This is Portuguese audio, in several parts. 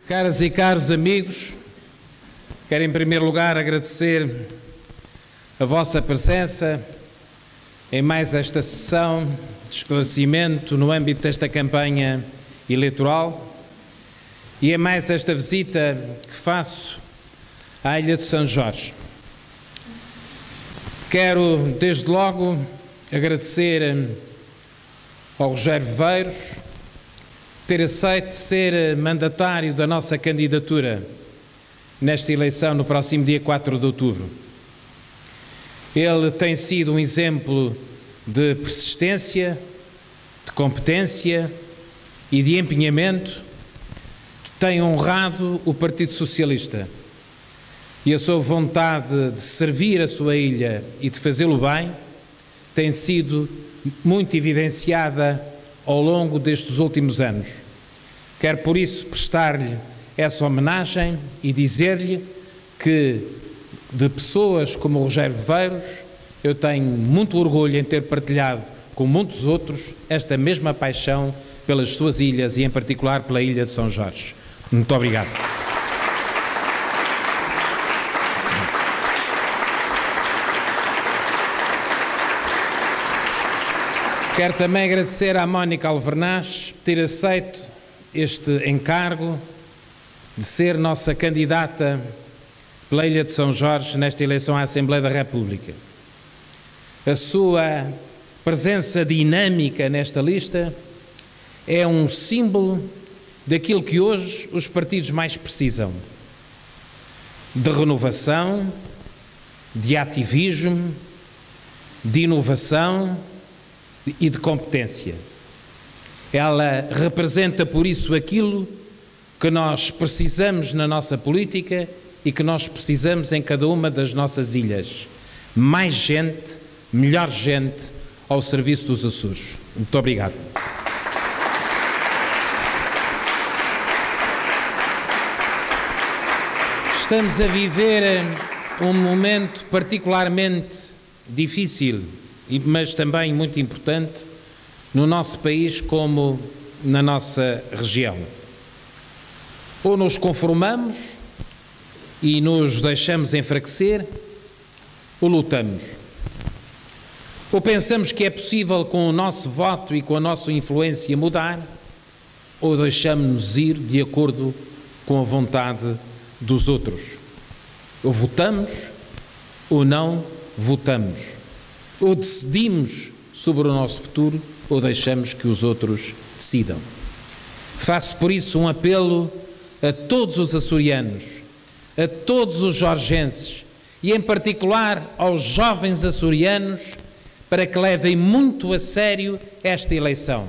Caras e caros amigos, quero em primeiro lugar agradecer a vossa presença em mais esta sessão de esclarecimento no âmbito desta campanha eleitoral e em mais esta visita que faço à Ilha de São Jorge. Quero desde logo agradecer ao Rogério Viveiros ter aceito ser mandatário da nossa candidatura nesta eleição no próximo dia 4 de outubro. Ele tem sido um exemplo de persistência, de competência e de empenhamento que tem honrado o Partido Socialista. E a sua vontade de servir a sua ilha e de fazê-lo bem tem sido muito evidenciada ao longo destes últimos anos. Quero por isso prestar-lhe essa homenagem e dizer-lhe que de pessoas como o Rogério Viveiros eu tenho muito orgulho em ter partilhado com muitos outros esta mesma paixão pelas suas ilhas e em particular pela Ilha de São Jorge. Muito obrigado. Quero também agradecer à Mónica Alvernaz por ter aceito este encargo de ser nossa candidata pela Ilha de São Jorge nesta eleição à Assembleia da República. A sua presença dinâmica nesta lista é um símbolo daquilo que hoje os partidos mais precisam: de renovação, de ativismo, de inovação e de competência. Ela representa por isso aquilo que nós precisamos na nossa política e que nós precisamos em cada uma das nossas ilhas: mais gente, melhor gente ao serviço dos Açores. Muito obrigado. Estamos a viver um momento particularmente difícil, mas também muito importante no nosso país como na nossa região. Ou nos conformamos e nos deixamos enfraquecer, ou lutamos. Ou pensamos que é possível com o nosso voto e com a nossa influência mudar, ou deixamos-nos ir de acordo com a vontade dos outros. Ou votamos ou não votamos. Ou decidimos sobre o nosso futuro ou deixamos que os outros decidam. Faço por isso um apelo a todos os açorianos, a todos os jorgenses e em particular aos jovens açorianos para que levem muito a sério esta eleição.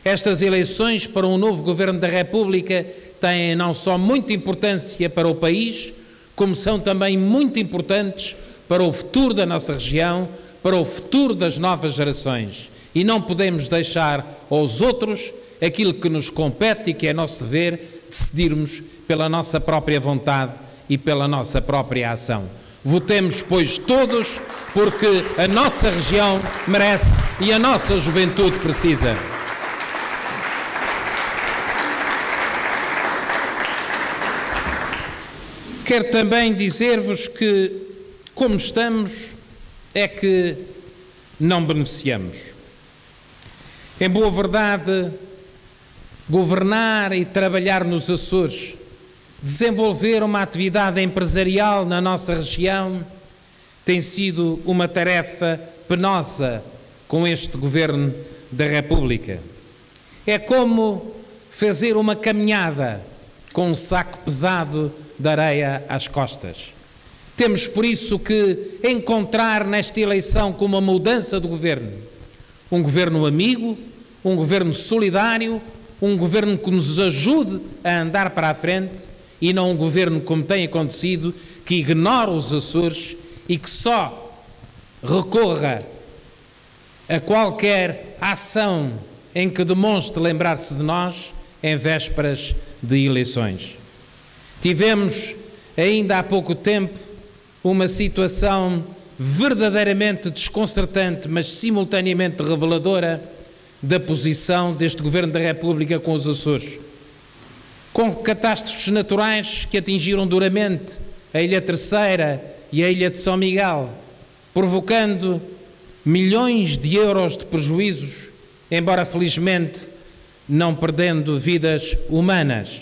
Estas eleições para um novo Governo da República têm não só muita importância para o país, como são também muito importantes para o futuro da nossa região, para o futuro das novas gerações. E não podemos deixar aos outros aquilo que nos compete e que é nosso dever, decidirmos pela nossa própria vontade e pela nossa própria ação. Votemos, pois, todos, porque a nossa região merece e a nossa juventude precisa. Quero também dizer-vos que, como estamos, é que não beneficiamos. Em boa verdade, governar e trabalhar nos Açores, desenvolver uma atividade empresarial na nossa região, tem sido uma tarefa penosa com este Governo da República. É como fazer uma caminhada com um saco pesado de areia às costas. Temos por isso que encontrar nesta eleição com uma mudança de governo, um governo amigo, um governo solidário, um governo que nos ajude a andar para a frente e não um governo como tem acontecido, que ignora os Açores e que só recorra a qualquer ação em que demonstre lembrar-se de nós em vésperas de eleições. Tivemos ainda há pouco tempo uma situação verdadeiramente desconcertante, mas simultaneamente reveladora da posição deste Governo da República com os Açores. com catástrofes naturais que atingiram duramente a Ilha Terceira e a Ilha de São Miguel, provocando milhões de euros de prejuízos, embora felizmente não perdendo vidas humanas.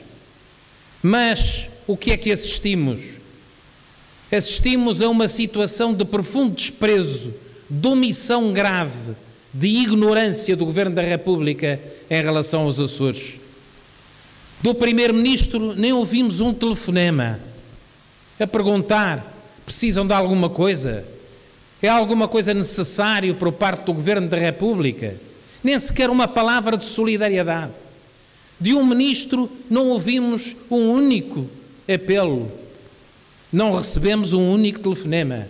Mas o que é que assistimos? Assistimos a uma situação de profundo desprezo, de omissão grave, de ignorância do Governo da República em relação aos Açores. Do Primeiro-Ministro nem ouvimos um telefonema a perguntar: precisam de alguma coisa? É alguma coisa necessário por parte do Governo da República? Nem sequer uma palavra de solidariedade. De um Ministro não ouvimos um único apelo. Não recebemos um único telefonema.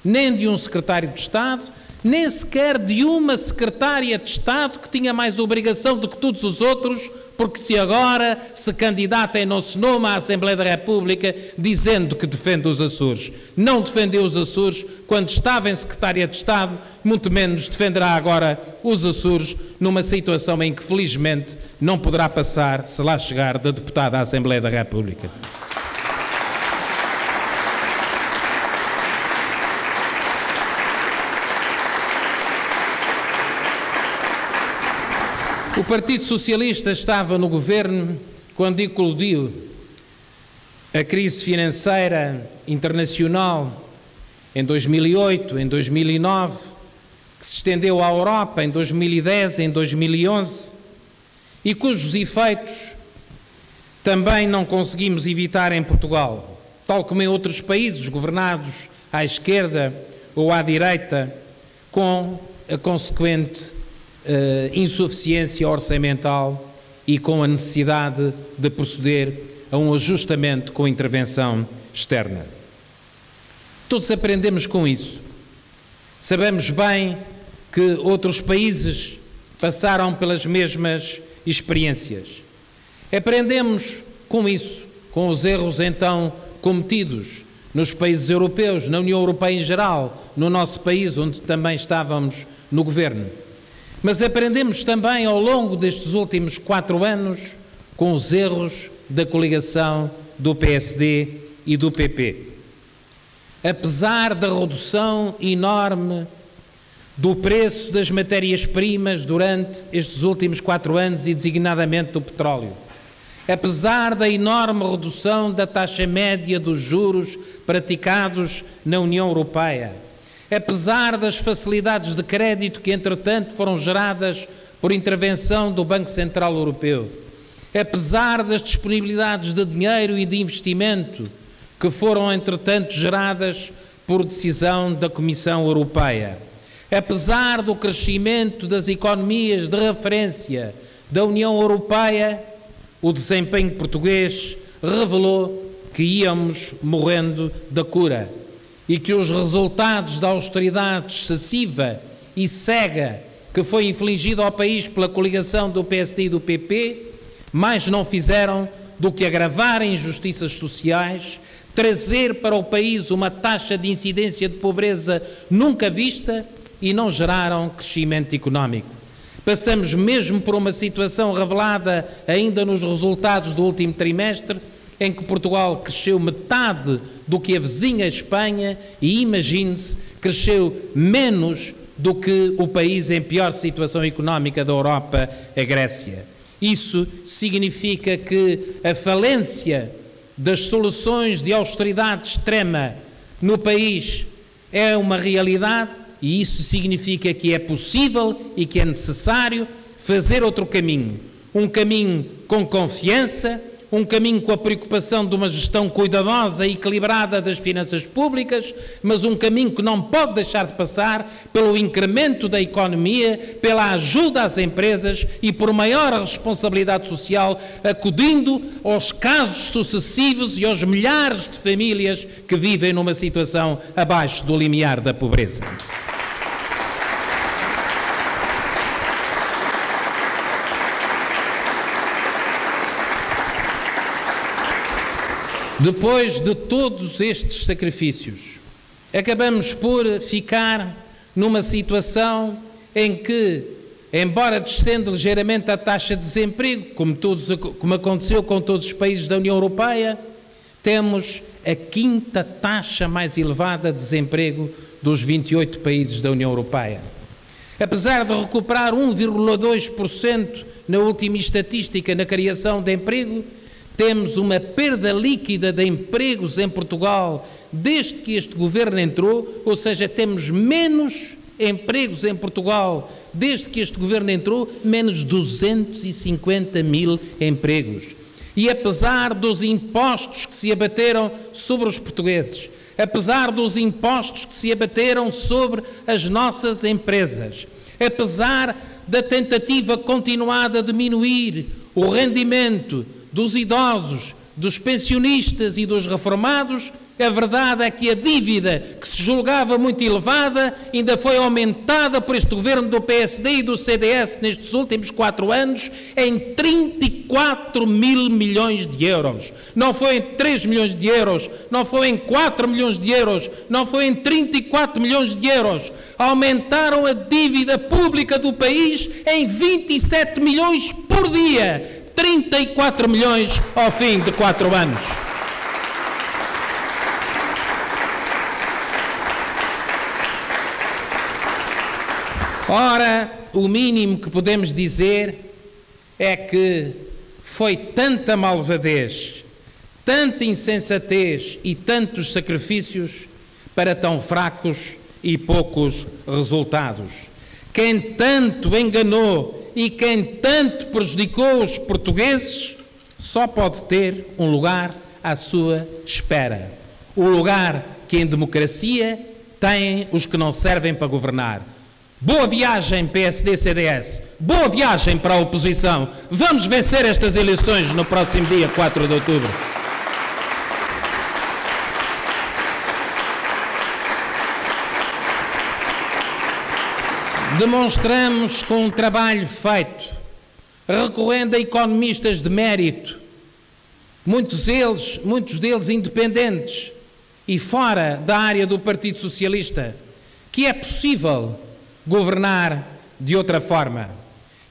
Nem de um Secretário de Estado, nem sequer de uma Secretária de Estado que tinha mais obrigação do que todos os outros, porque se agora se candidata em nosso nome à Assembleia da República dizendo que defende os Açores. Não defendeu os Açores quando estava em Secretária de Estado, muito menos defenderá agora os Açores numa situação em que felizmente não poderá passar, se lá chegar, da deputada à Assembleia da República. O Partido Socialista estava no governo quando eclodiu a crise financeira internacional em 2008, em 2009, que se estendeu à Europa em 2010, em 2011, e cujos efeitos também não conseguimos evitar em Portugal, tal como em outros países governados à esquerda ou à direita, com a consequente insuficiência orçamental e com a necessidade de proceder a um ajustamento com intervenção externa. Todos aprendemos com isso. Sabemos bem que outros países passaram pelas mesmas experiências. Aprendemos com isso, com os erros então cometidos nos países europeus, na União Europeia em geral, no nosso país, onde também estávamos no governo. Mas aprendemos também ao longo destes últimos 4 anos com os erros da coligação do PSD e do PP. Apesar da redução enorme do preço das matérias-primas durante estes últimos 4 anos e designadamente do petróleo, apesar da enorme redução da taxa média dos juros praticados na União Europeia, apesar das facilidades de crédito que, entretanto, foram geradas por intervenção do Banco Central Europeu, apesar das disponibilidades de dinheiro e de investimento que foram, entretanto, geradas por decisão da Comissão Europeia, apesar do crescimento das economias de referência da União Europeia, o desempenho português revelou que íamos morrendo da cura e que os resultados da austeridade excessiva e cega que foi infligida ao país pela coligação do PSD e do PP, mais não fizeram do que agravar injustiças sociais, trazer para o país uma taxa de incidência de pobreza nunca vista e não geraram crescimento económico. Passamos mesmo por uma situação revelada ainda nos resultados do último trimestre, em que Portugal cresceu metade do que a vizinha Espanha e, imagine-se, cresceu menos do que o país em pior situação económica da Europa, a Grécia. Isso significa que a falência das soluções de austeridade extrema no país é uma realidade e isso significa que é possível e que é necessário fazer outro caminho. Um caminho com confiança, um caminho com a preocupação de uma gestão cuidadosa e equilibrada das finanças públicas, mas um caminho que não pode deixar de passar pelo incremento da economia, pela ajuda às empresas e por maior responsabilidade social, acudindo aos casos sucessivos e aos milhares de famílias que vivem numa situação abaixo do limiar da pobreza. Depois de todos estes sacrifícios, acabamos por ficar numa situação em que embora descendo ligeiramente a taxa de desemprego, como aconteceu com todos os países da União Europeia, temos a quinta taxa mais elevada de desemprego dos 28 países da União Europeia. Apesar de recuperar 1,2% na última estatística na criação de emprego, temos uma perda líquida de empregos em Portugal desde que este governo entrou, ou seja, temos menos empregos em Portugal desde que este governo entrou, menos 250 mil empregos. E apesar dos impostos que se abateram sobre os portugueses, apesar dos impostos que se abateram sobre as nossas empresas, apesar da tentativa continuada de diminuir o rendimento dos idosos, dos pensionistas e dos reformados, a verdade é que a dívida que se julgava muito elevada ainda foi aumentada por este governo do PSD e do CDS nestes últimos 4 anos em 34 mil milhões de euros. Não foi em 3 milhões de euros, não foi em 4 milhões de euros, não foi em 34 milhões de euros. Aumentaram a dívida pública do país em 27 milhões por dia. 34 milhões ao fim de 4 anos. Ora, o mínimo que podemos dizer é que foi tanta malvadez, tanta insensatez e tantos sacrifícios para tão fracos e poucos resultados. Quem tanto enganou e quem tanto prejudicou os portugueses só pode ter um lugar à sua espera. O lugar que em democracia têm os que não servem para governar. Boa viagem, PSD-CDS. Boa viagem para a oposição. Vamos vencer estas eleições no próximo dia 4 de outubro. Demonstramos com um trabalho feito, recorrendo a economistas de mérito, muitos deles independentes e fora da área do Partido Socialista, que é possível governar de outra forma,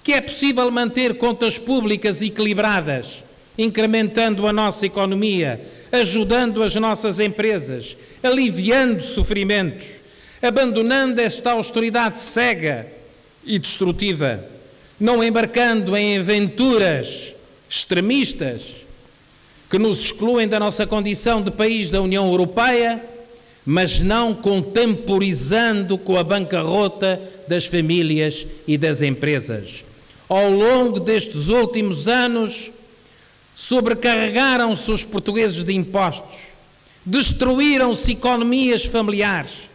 que é possível manter contas públicas equilibradas, incrementando a nossa economia, ajudando as nossas empresas, aliviando sofrimentos, abandonando esta austeridade cega e destrutiva, não embarcando em aventuras extremistas que nos excluem da nossa condição de país da União Europeia, mas não contemporizando com a bancarrota das famílias e das empresas. Ao longo destes últimos anos, sobrecarregaram-se os portugueses de impostos, destruíram-se economias familiares,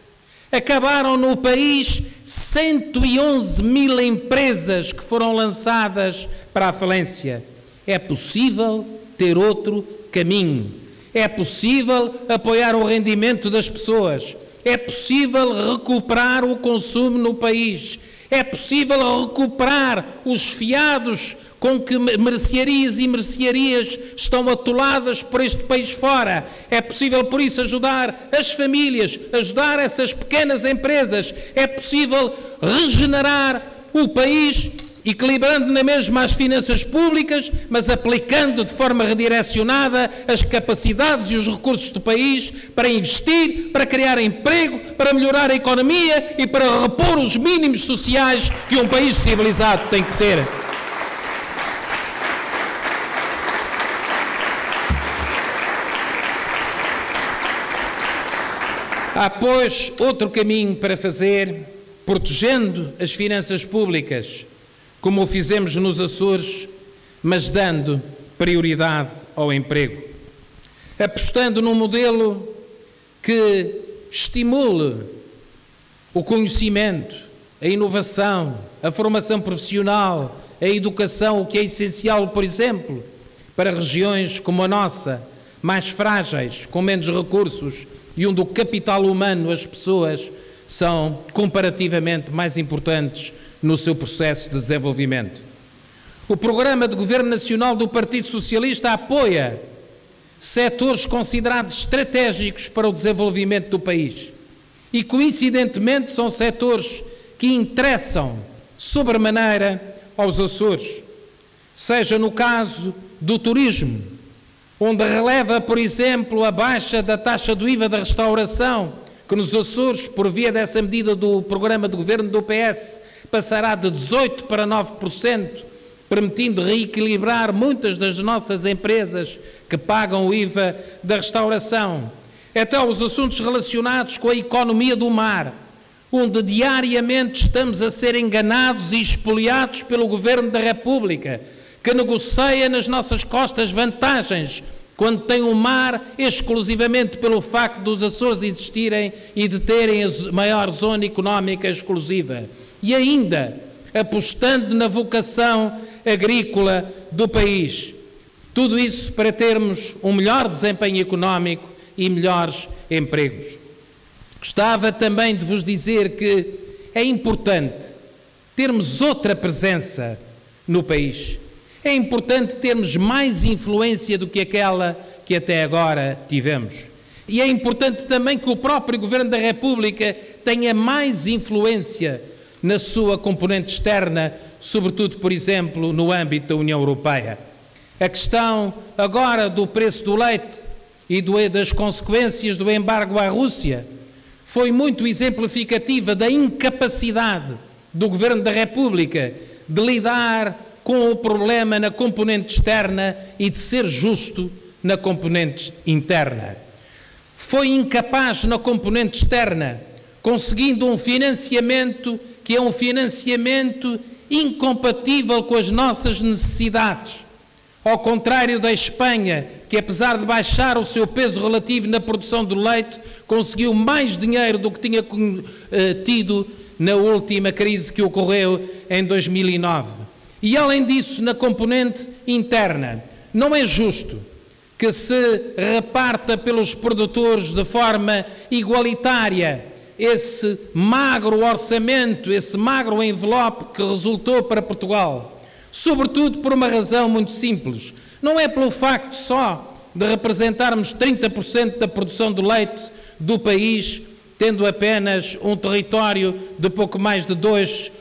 acabaram no país 111 mil empresas que foram lançadas para a falência. É possível ter outro caminho. É possível apoiar o rendimento das pessoas. É possível recuperar o consumo no país. É possível recuperar os fiados com que mercearias e mercearias estão atoladas por este país fora. É possível, por isso, ajudar as famílias, ajudar essas pequenas empresas. É possível regenerar o país, equilibrando na mesma as finanças públicas, mas aplicando de forma redirecionada as capacidades e os recursos do país para investir, para criar emprego, para melhorar a economia e para repor os mínimos sociais que um país civilizado tem que ter. Há, pois, outro caminho para fazer, protegendo as finanças públicas, como o fizemos nos Açores, mas dando prioridade ao emprego. Apostando num modelo que estimule o conhecimento, a inovação, a formação profissional, a educação, o que é essencial, por exemplo, para regiões como a nossa, mais frágeis, com menos recursos e onde o capital humano, as pessoas, são comparativamente mais importantes no seu processo de desenvolvimento. O Programa de Governo Nacional do Partido Socialista apoia setores considerados estratégicos para o desenvolvimento do país e, coincidentemente, são setores que interessam sobremaneira aos Açores, seja no caso do turismo, onde releva, por exemplo, a baixa da taxa do IVA da restauração, que nos Açores, por via dessa medida do programa de governo do PS, passará de 18% para 9%, permitindo reequilibrar muitas das nossas empresas que pagam o IVA da restauração. Até os assuntos relacionados com a economia do mar, onde diariamente estamos a ser enganados e expoliados pelo Governo da República, que negocia nas nossas costas vantagens, quando tem o mar exclusivamente pelo facto dos Açores existirem e de terem a maior zona económica exclusiva. E ainda, apostando na vocação agrícola do país. Tudo isso para termos um melhor desempenho económico e melhores empregos. Gostava também de vos dizer que é importante termos outra presença no país. É importante termos mais influência do que aquela que até agora tivemos. E é importante também que o próprio Governo da República tenha mais influência na sua componente externa, sobretudo, por exemplo, no âmbito da União Europeia. A questão agora do preço do leite e das consequências do embargo à Rússia foi muito exemplificativa da incapacidade do Governo da República de lidar com o problema na componente externa e de ser justo na componente interna. Foi incapaz na componente externa, conseguindo um financiamento que é um financiamento incompatível com as nossas necessidades. Ao contrário da Espanha, que apesar de baixar o seu peso relativo na produção do leite, conseguiu mais dinheiro do que tinha tido na última crise que ocorreu em 2009. E além disso, na componente interna, não é justo que se reparta pelos produtores de forma igualitária esse magro orçamento, esse magro envelope que resultou para Portugal. Sobretudo por uma razão muito simples. Não é pelo facto só de representarmos 30% da produção do leite do país, tendo apenas um território de pouco mais de 2%.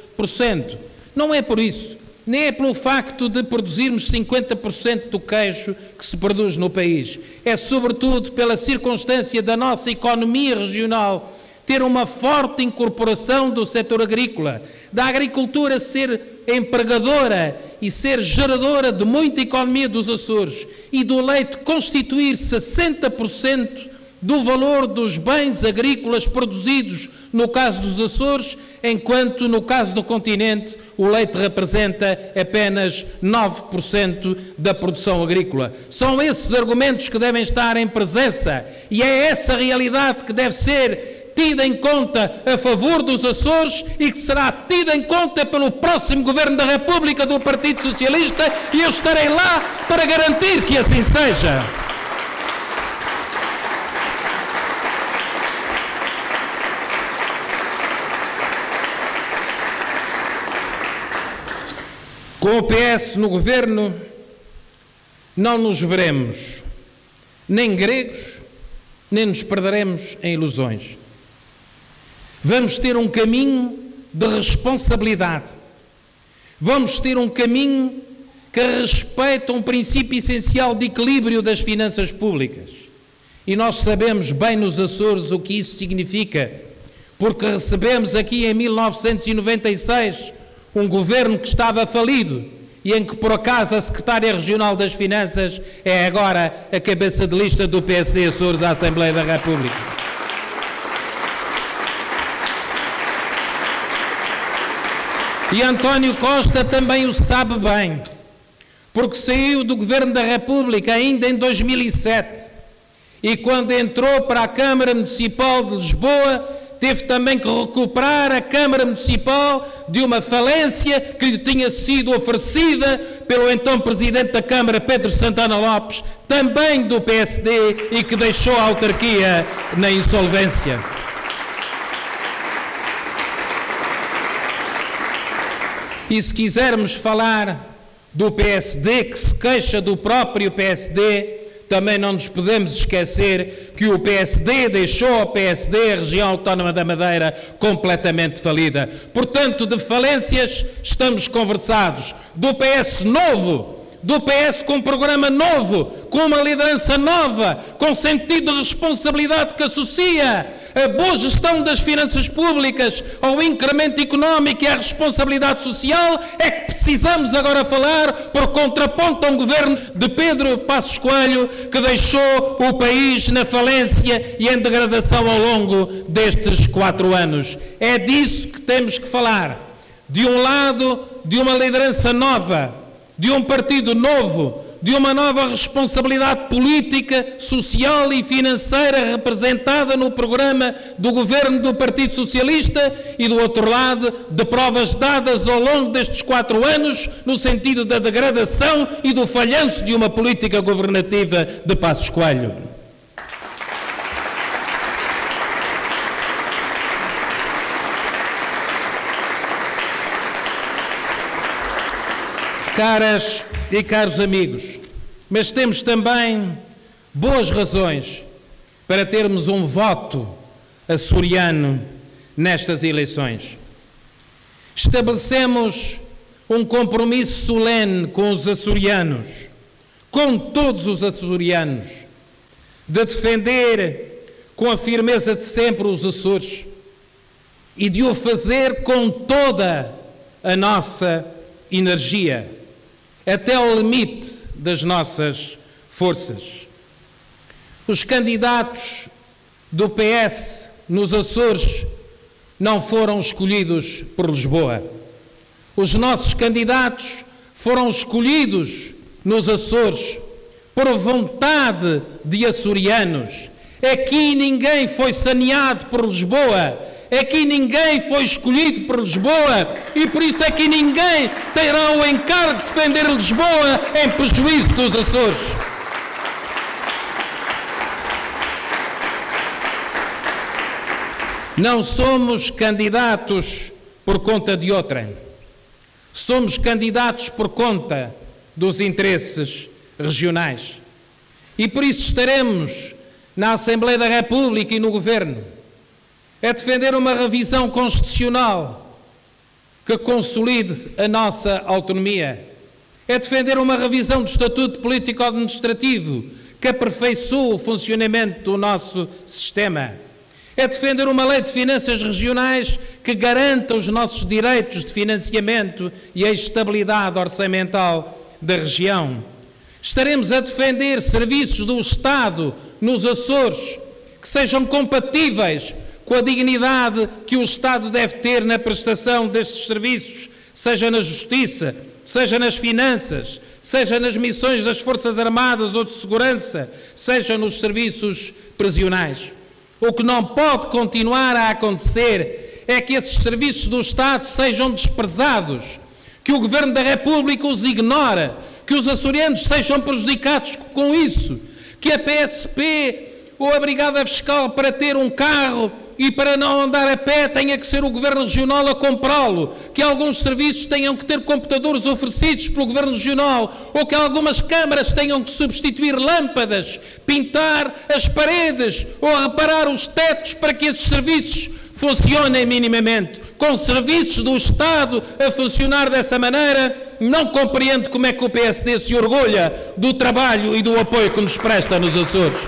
Não é por isso. Nem é pelo facto de produzirmos 50% do queijo que se produz no país. É sobretudo pela circunstância da nossa economia regional ter uma forte incorporação do setor agrícola, da agricultura ser empregadora e ser geradora de muita economia dos Açores e do leite constituir 60% do valor dos bens agrícolas produzidos no caso dos Açores, enquanto no caso do continente o leite representa apenas 9% da produção agrícola. São esses argumentos que devem estar em presença e é essa realidade que deve ser tida em conta a favor dos Açores e que será tida em conta pelo próximo Governo da República do Partido Socialista, e eu estarei lá para garantir que assim seja. Com o PS no governo, não nos veremos nem gregos, nem nos perderemos em ilusões. Vamos ter um caminho de responsabilidade. Vamos ter um caminho que respeita um princípio essencial de equilíbrio das finanças públicas. E nós sabemos bem nos Açores o que isso significa, porque recebemos aqui em 1996 um governo que estava falido e em que, por acaso, a Secretária Regional das Finanças é agora a cabeça de lista do PSD Açores à Assembleia da República. E António Costa também o sabe bem, porque saiu do Governo da República ainda em 2007 e quando entrou para a Câmara Municipal de Lisboa teve também que recuperar a Câmara Municipal de uma falência que lhe tinha sido oferecida pelo então Presidente da Câmara, Pedro Santana Lopes, também do PSD, e que deixou a autarquia na insolvência. E se quisermos falar do PSD, que se queixa do próprio PSD, também não nos podemos esquecer que o PSD deixou ao PSD a região autónoma da Madeira completamente falida. Portanto, de falências estamos conversados. Do PS novo, do PS com um programa novo, com uma liderança nova, com sentido de responsabilidade que associa a boa gestão das finanças públicas ao incremento económico e à responsabilidade social, é que precisamos agora falar por contraponto a um governo de Pedro Passos Coelho que deixou o país na falência e em degradação ao longo destes 4 anos. É disso que temos que falar. De um lado, de uma liderança nova, de um partido novo, de uma nova responsabilidade política, social e financeira representada no programa do governo do Partido Socialista e, do outro lado, de provas dadas ao longo destes 4 anos no sentido da degradação e do falhanço de uma política governativa de Passos Coelho. Caras e caros amigos, mas temos também boas razões para termos um voto açoriano nestas eleições. Estabelecemos um compromisso solene com os açorianos, com todos os açorianos, de defender com a firmeza de sempre os Açores e de o fazer com toda a nossa energia, até ao limite das nossas forças. Os candidatos do PS nos Açores não foram escolhidos por Lisboa. Os nossos candidatos foram escolhidos nos Açores por vontade de açorianos. Aqui ninguém foi saneado por Lisboa. Aqui ninguém foi escolhido por Lisboa e por isso aqui ninguém terá o encargo de defender Lisboa em prejuízo dos Açores. Não somos candidatos por conta de outrem. Somos candidatos por conta dos interesses regionais. E por isso estaremos na Assembleia da República e no Governo a defender uma revisão constitucional que consolide a nossa autonomia. É defender uma revisão do Estatuto Político-Administrativo que aperfeiçoe o funcionamento do nosso sistema. É defender uma lei de finanças regionais que garanta os nossos direitos de financiamento e a estabilidade orçamental da região. Estaremos a defender serviços do Estado nos Açores que sejam compatíveis com a dignidade que o Estado deve ter na prestação destes serviços, seja na justiça, seja nas finanças, seja nas missões das Forças Armadas ou de segurança, seja nos serviços prisionais. O que não pode continuar a acontecer é que esses serviços do Estado sejam desprezados, que o Governo da República os ignora, que os açorianos sejam prejudicados com isso, que a PSP ou a Brigada Fiscal para ter um carro e para não andar a pé tenha que ser o Governo Regional a comprá-lo, que alguns serviços tenham que ter computadores oferecidos pelo Governo Regional, ou que algumas câmaras tenham que substituir lâmpadas, pintar as paredes ou reparar os tetos para que esses serviços funcionem minimamente. Com serviços do Estado a funcionar dessa maneira, não compreendo como é que o PSD se orgulha do trabalho e do apoio que nos presta nos Açores.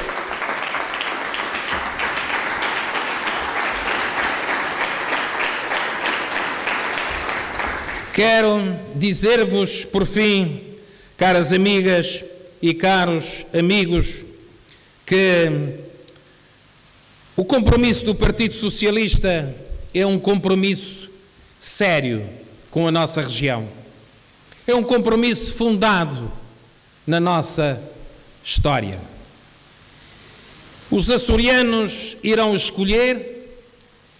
Quero dizer-vos, por fim, caras amigas e caros amigos, que o compromisso do Partido Socialista é um compromisso sério com a nossa região. É um compromisso fundado na nossa história. Os açorianos irão escolher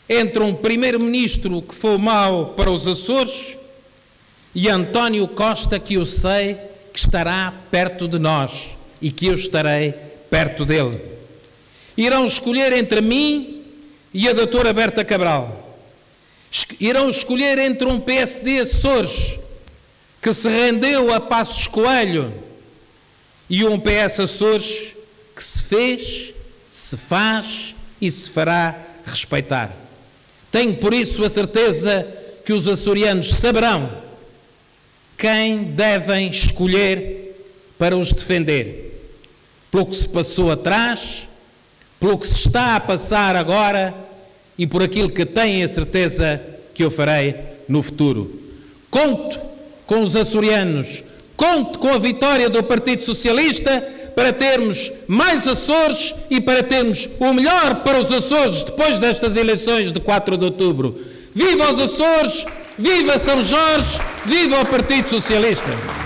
entre um primeiro-ministro que foi mau para os Açores e António Costa, que eu sei que estará perto de nós e que eu estarei perto dele. Irão escolher entre mim e a doutora Berta Cabral. Irão escolher entre um PSD Açores que se rendeu a Passos Coelho e um PS Açores que se fez, se faz e se fará respeitar. Tenho por isso a certeza que os açorianos saberão quem devem escolher para os defender, pelo que se passou atrás, pelo que se está a passar agora e por aquilo que têm a certeza que eu farei no futuro. Conto com os açorianos, conto com a vitória do Partido Socialista para termos mais Açores e para termos o melhor para os Açores depois destas eleições de 4 de outubro. Viva os Açores, viva São Jorge, viva o Partido Socialista!